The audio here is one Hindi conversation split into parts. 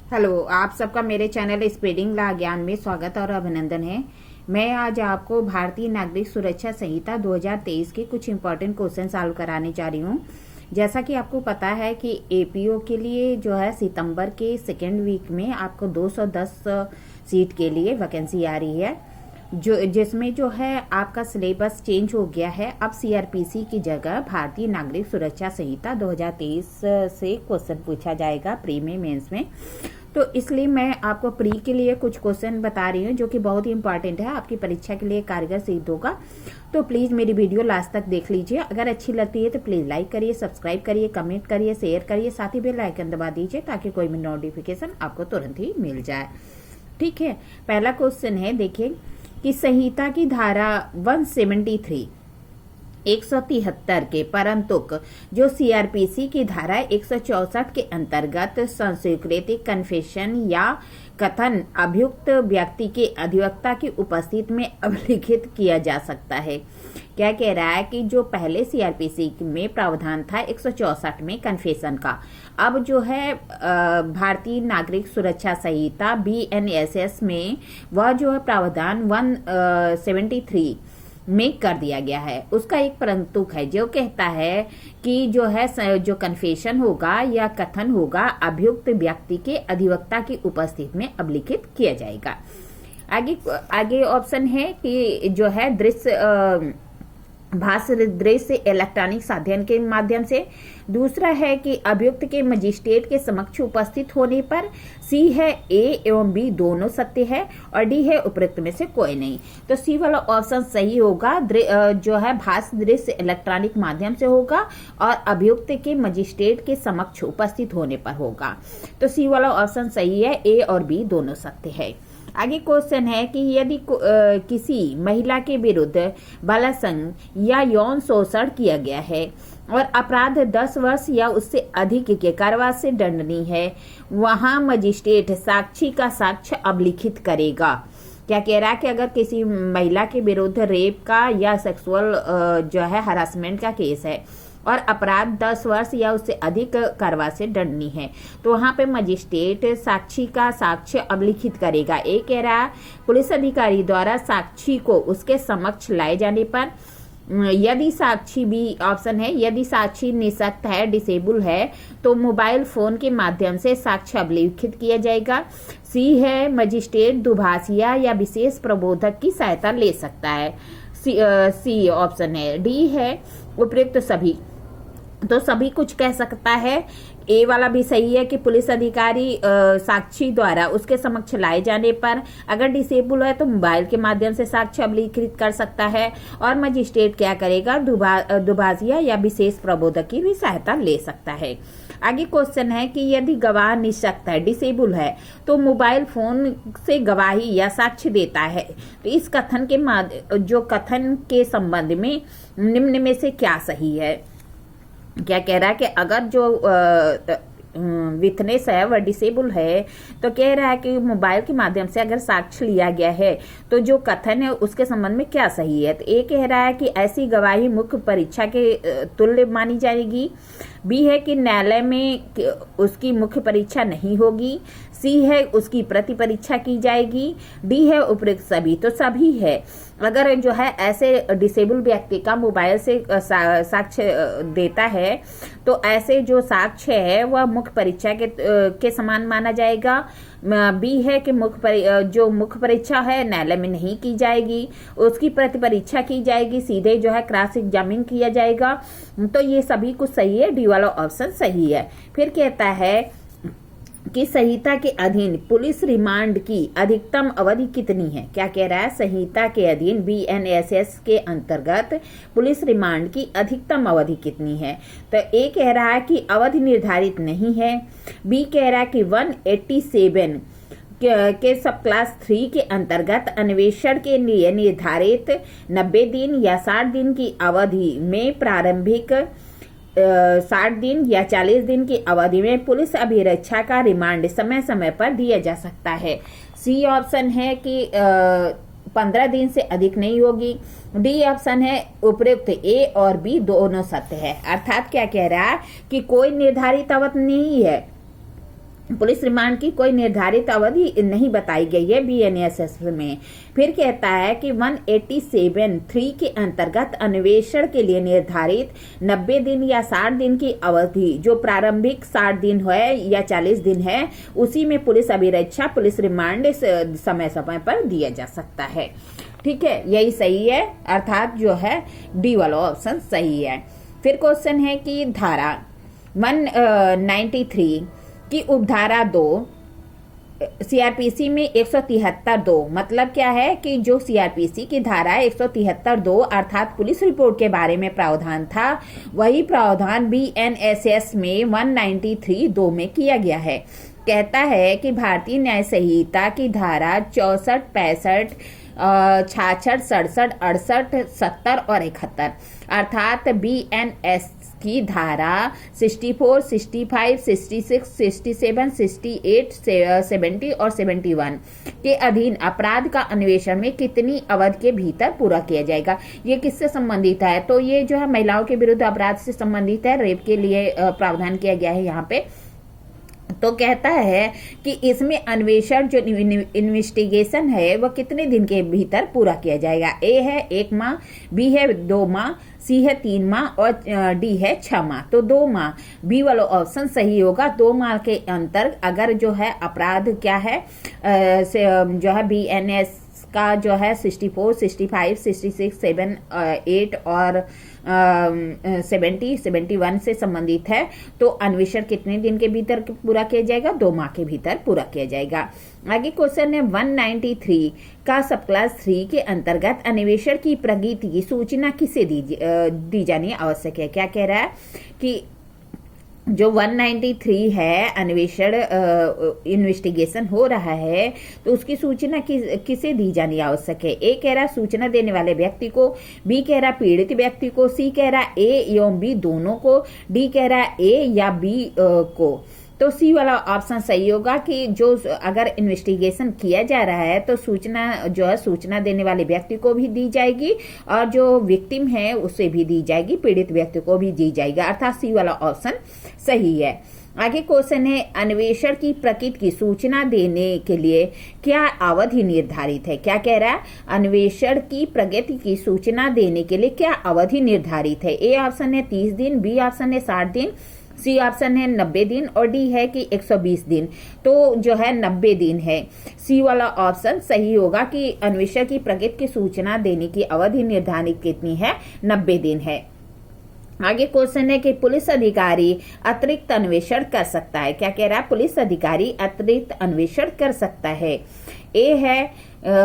हेलो, आप सबका मेरे चैनल स्पीडिंग ला ज्ञान में स्वागत और अभिनंदन है। मैं आज आपको भारतीय नागरिक सुरक्षा संहिता 2023 के कुछ इम्पोर्टेंट क्वेश्चन सॉल्व कराने जा रही हूँ। जैसा कि आपको पता है कि एपीओ के लिए जो है सितंबर के सेकेंड वीक में आपको 210 सीट के लिए वैकेंसी आ रही है, जिसमें जो है आपका सिलेबस चेंज हो गया है। अब सीआरपीसी की जगह भारतीय नागरिक सुरक्षा संहिता 2023 से क्वेश्चन पूछा जाएगा प्री में, मेंस में। तो इसलिए मैं आपको प्री के लिए कुछ क्वेश्चन बता रही हूँ जो कि बहुत ही इंपॉर्टेंट है, आपकी परीक्षा के लिए कारगर सिद्ध होगा। तो प्लीज़ मेरी वीडियो लास्ट तक देख लीजिए। अगर अच्छी लगती है तो प्लीज़ लाइक करिए, सब्सक्राइब करिए, कमेंट करिए, शेयर करिए, साथ ही बेल आइकन दबा दीजिए ताकि कोई भी नोटिफिकेशन आपको तुरंत ही मिल जाए। ठीक है, पहला क्वेश्चन है, देखिए कि संहिता की धारा 173 173 के परंतुक जो सीआरपीसी की धारा 164 के अंतर्गत संस्वीकृत कन्फेशन या कथन अभियुक्त व्यक्ति के अधिवक्ता की उपस्थिति में अभिलिखित किया जा सकता है। क्या कह रहा है कि जो पहले सीआरपीसी में प्रावधान था 164 में कन्फेशन का, अब जो है भारतीय नागरिक सुरक्षा संहिता बीएनएसएस में वह जो है प्रावधान 173 में कर दिया गया है। उसका एक परंतुक है जो कहता है कि जो है जो कन्फेशन होगा या कथन होगा अभियुक्त व्यक्ति के अधिवक्ता की उपस्थिति में अभिलिखित किया जाएगा। आगे ऑप्शन है कि जो है भाष्य दृश्य इलेक्ट्रॉनिक साधन के माध्यम से। दूसरा है कि अभियुक्त के मजिस्ट्रेट के समक्ष उपस्थित होने पर। सी है ए एवं बी दोनों सत्य है और डी है उपरोक्त में से कोई नहीं। तो सी वाला ऑप्शन सही होगा, जो है भाष्य दृश्य इलेक्ट्रॉनिक माध्यम से होगा और अभियुक्त के मजिस्ट्रेट के समक्ष उपस्थित होने पर होगा। तो सी वाला ऑप्शन सही है, ए और बी दोनों सत्य है। आगे क्वेश्चन है कि यदि किसी महिला के विरुद्ध बलात्संग या यौन शोषण किया गया है और अपराध 10 वर्ष या उससे अधिक के कारावास से दंडनीय है, वहां मजिस्ट्रेट साक्षी का साक्ष्य अभिलिखित करेगा। क्या कह रहा है कि अगर किसी महिला के विरुद्ध रेप का या सेक्सुअल जो है हरासमेंट का केस है और अपराध 10 वर्ष या उससे अधिक कारावास से दंडनीय है, तो वहां पे मजिस्ट्रेट साक्षी का साक्ष्य अभिलिखित करेगा। एक कह रहा है पुलिस अधिकारी द्वारा साक्षी को उसके समक्ष लाए जाने पर, यदि साक्षी, बी ऑप्शन है, यदि साक्षी निःशक्त है, डिसेबल है, तो मोबाइल फोन के माध्यम से साक्ष्य अभिलिखित किया जाएगा। सी है मजिस्ट्रेट दुभाषिया या विशेष प्रबोधक की सहायता ले सकता है। सी ऑप्शन है। डी है उपयुक्त सभी, तो सभी कुछ कह सकता है। ए वाला भी सही है कि पुलिस अधिकारी साक्षी द्वारा उसके समक्ष लाए जाने पर, अगर डिसेबल है तो मोबाइल के माध्यम से साक्ष्य अभिलिखित कर सकता है और मजिस्ट्रेट क्या करेगा, दुभाषिया या विशेष प्रबोधक की भी सहायता ले सकता है। आगे क्वेश्चन है कि यदि गवाह निःशक्त है, डिसेबल है, तो मोबाइल फोन से गवाही या साक्ष्य देता है, तो इस कथन के जो कथन के संबंध में निम्न में से क्या सही है। क्या कह रहा है कि अगर जो विथनेस है वह डिसेबल है, तो कह रहा है कि मोबाइल के माध्यम से अगर साक्ष्य लिया गया है तो जो कथन है उसके संबंध में क्या सही है। तो ए कह रहा है कि ऐसी गवाही मुख्य परीक्षा के तुल्य मानी जाएगी। बी है कि न्यायालय में उसकी मुख्य परीक्षा नहीं होगी। सी है उसकी प्रति परीक्षा की जाएगी। डी है उपयुक्त सभी, तो सभी है। अगर जो है ऐसे डिसेबल व्यक्ति का मोबाइल से साक्ष्य देता है तो ऐसे जो साक्ष्य है वह मुख्य परीक्षा के समान माना जाएगा। बी है कि जो मुख्य परीक्षा है न्यायालय में नहीं की जाएगी, उसकी प्रति परीक्षा की जाएगी, सीधे जो है क्रॉस एग्जामिन किया जाएगा। तो ये सभी कुछ सही है, डी वाला ऑप्शन सही है। फिर कहता है कि संहिता के अधीन पुलिस रिमांड की अधिकतम अवधि कितनी है। क्या कह रहा है, संहिता के अधीन बीएनएसएस के अंतर्गत पुलिस रिमांड की अधिकतम अवधि कितनी है। तो ए कह रहा है कि अवधि निर्धारित नहीं है। बी कह रहा है कि 187 के सब क्लास 3 के अंतर्गत अन्वेषण के लिए निर्धारित 90 दिन या 60 दिन की अवधि में प्रारंभिक 60 दिन या 40 दिन की अवधि में पुलिस अभिरक्षा का रिमांड समय समय पर दिया जा सकता है। सी ऑप्शन है कि 15 दिन से अधिक नहीं होगी। डी ऑप्शन है उपयुक्त, ए और बी दोनों सत्य है। अर्थात क्या कह रहा है कि कोई निर्धारित अवधि नहीं है, पुलिस रिमांड की कोई निर्धारित अवधि नहीं बताई गई है बीएनएसएस में। फिर कहता है कि 187(3) के अंतर्गत अन्वेषण के लिए निर्धारित 90 दिन या 60 दिन की अवधि, जो प्रारंभिक 60 दिन है या 40 दिन है, उसी में पुलिस अभिरक्षा, पुलिस रिमांड समय समय पर दिया जा सकता है। ठीक है, यही सही है, अर्थात जो है डी वाला ऑप्शन सही है। फिर क्वेश्चन है कि धारा 193 की उपधारा 2 सीआरपीसी में 173(2) मतलब क्या है कि जो सीआरपीसी की धारा 173(2) अर्थात पुलिस रिपोर्ट के बारे में प्रावधान था, वही प्रावधान बीएनएसएस में 193(2) में किया गया है। कहता है कि भारतीय न्याय संहिता की धारा 64, 65, 66, 67, 68, 70 और 71 अर्थात बीएनएस की धारा 64, 65, 66, 67, 68, 70 और 71 के अधीन अपराध का अन्वेषण में कितनी अवधि के भीतर पूरा किया जाएगा। ये किससे संबंधित है? तो ये जो है महिलाओं के विरुद्ध अपराध से संबंधित है, रेप के लिए प्रावधान किया गया है यहाँ पे। तो कहता है कि इसमें अन्वेषण जो इन्वेस्टिगेशन है वह कितने दिन के भीतर पूरा किया जाएगा। ए है 1 माह, बी है 2 माह, सी है 3 माह और डी है 6 माह। तो 2 माह बी वाला ऑप्शन सही होगा। 2 माह के अंतर अगर जो है अपराध क्या है जो है बीएनएस का जो है 64, 65, 66, 7, 8 और 70, 71 से संबंधित है, तो अन्वेषण कितने दिन के भीतर पूरा किया जाएगा? 2 माह के भीतर पूरा किया जाएगा। आगे क्वेश्चन है 193 का सब क्लास 3 के अंतर्गत अन्वेषण की प्रगति की सूचना किसे दी जानी आवश्यक है। क्या कह रहा है कि जो 193 है अन्वेषण इन्वेस्टिगेशन हो रहा है, तो उसकी सूचना किसे दी जानी आवश्यक है। ए कह रहा सूचना देने वाले व्यक्ति को, बी कह रहा पीड़ित व्यक्ति को, सी कह रहा ए एवं बी दोनों को, डी कह रहा ए या बी को। तो सी वाला ऑप्शन सही होगा कि जो अगर इन्वेस्टिगेशन किया जा रहा है तो सूचना जो है सूचना देने वाले व्यक्ति को भी दी जाएगी और जो विक्टिम है उसे भी दी जाएगी, पीड़ित व्यक्ति को भी दी जाएगी, अर्थात सी वाला ऑप्शन सही है। आगे क्वेश्चन है अन्वेषण की प्रकृति की सूचना देने के लिए क्या अवधि निर्धारित है। क्या कह रहा है? अन्वेषण की प्रगति की सूचना देने के लिए क्या अवधि निर्धारित है। ए ऑप्शन है 30 दिन, बी ऑप्शन है 60 दिन, सी ऑप्शन है 90 दिन और डी है कि 120 दिन। तो जो है 90 दिन है, सी वाला ऑप्शन सही होगा कि अन्वेषण की प्रगति की सूचना देने की अवधि निर्धारित कितनी है? 90 दिन है। आगे क्वेश्चन है कि पुलिस अधिकारी अतिरिक्त अन्वेषण कर सकता है। क्या कह रहा है? पुलिस अधिकारी अतिरिक्त अन्वेषण कर सकता है। ए है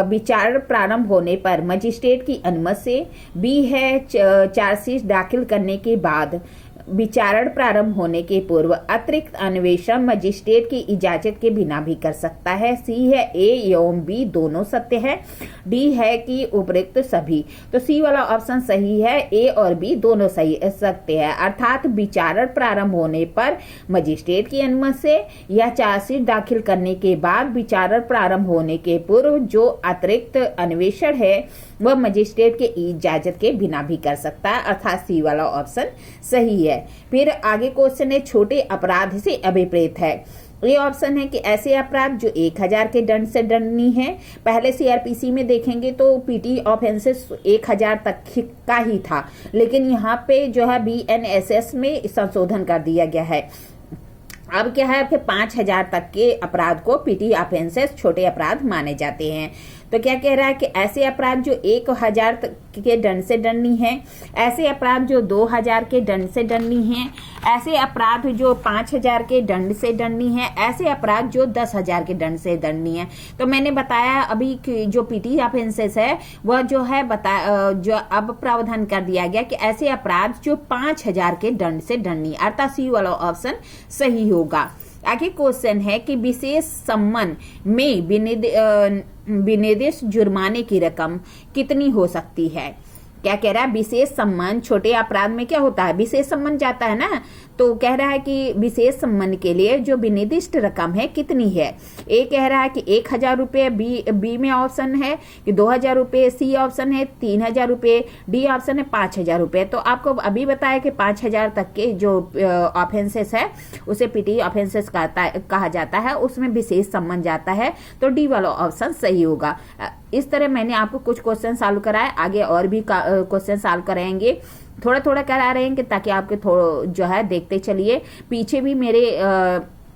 विचार प्रारंभ होने पर मजिस्ट्रेट की अनुमति से, बी है चार्जशीट दाखिल करने के बाद, विचारण प्रारंभ होने के पूर्व, अतिरिक्त अन्वेषण मजिस्ट्रेट की इजाजत के बिना भी कर सकता है। सी है ए एवं बी दोनों सत्य है, डी है कि उपयुक्त सभी। तो सी वाला ऑप्शन सही है, ए और बी दोनों सही सत्य है, अर्थात विचारण प्रारंभ होने पर मजिस्ट्रेट की अनुमति से या चार्जशीट दाखिल करने के बाद, विचारण प्रारंभ होने के पूर्व जो अतिरिक्त अन्वेषण है वह मजिस्ट्रेट के इजाजत के बिना भी कर सकता है, अर्थात सी वाला ऑप्शन सही है। फिर आगे क्वेश्चन है छोटे अपराध से अभिप्रेत है। ये ऑप्शन है कि ऐसे अपराध जो 1000 के दंड से दंडनीय है। पहले सीआरपीसी में देखेंगे तो पीटी ऑफेंसेस 1000 तक का ही था, लेकिन यहाँ पे जो है बीएनएसएस में संशोधन कर दिया गया है। अब क्या है, फिर 5000 तक के अपराध को पीटी ऑफेंसेस छोटे अपराध माने जाते हैं। तो क्या कह रहा है कि ऐसे अपराध जो 1000 के दंड से दंडनीय है, ऐसे अपराध जो 2000 के दंड से दंडनीय हैं, ऐसे अपराध जो 5000 के दंड से दंडनीय है, ऐसे अपराध जो 10,000 के दंड से दंडनीय है। तो मैंने बताया अभी कि जो पीटी ऑफेंसेस है वह जो है जो अब प्रावधान कर दिया गया कि ऐसे अपराध जो 5000 के दंड से दंडनीय, अर्थात सी वाला ऑप्शन सही होगा। आगे क्वेश्चन है कि विशेष सम्मन में विनिर्देश जुर्माने की रकम कितनी हो सकती है। क्या कह रहा है, विशेष सम्मान छोटे अपराध में क्या होता है, विशेष सम्मान जाता है ना। तो कह रहा है कि विशेष सम्मान के लिए जो विनिर्दिष्ट रकम है कितनी है। ए कह रहा है कि 1,000 रुपये, बी में ऑप्शन है कि 2,000 रुपये, सी ऑप्शन है 3,000 रुपये, डी ऑप्शन है 5,000 रुपये। तो आपको अभी बताया कि 5,000 तक के जो ऑफेंसेस है उसे पीटी ऑफेंसेस कहा जाता है, उसमें विशेष सम्मान जाता है। तो डी वाला ऑप्शन सही होगा। इस तरह मैंने आपको कुछ क्वेश्चन सॉल्व कराए, आगे और भी क्वेश्चन सॉल्व कराएंगे, थोड़ा थोड़ा करा रहे हैं कि ताकि आपके जो है देखते चलिए। पीछे भी मेरे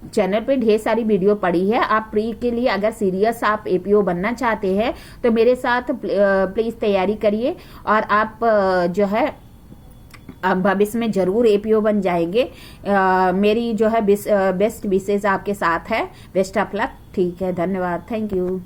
चैनल पे ढेर सारी वीडियो पड़ी है। आप प्री के लिए अगर सीरियस आप एपीओ बनना चाहते हैं तो मेरे साथ प्लीज तैयारी करिए और आप जो है भविष्य में जरूर एपीओ बन जाएंगे। मेरी जो है बेस्ट विशेष आपके साथ है। Best of luck. ठीक है, धन्यवाद, थैंक यू।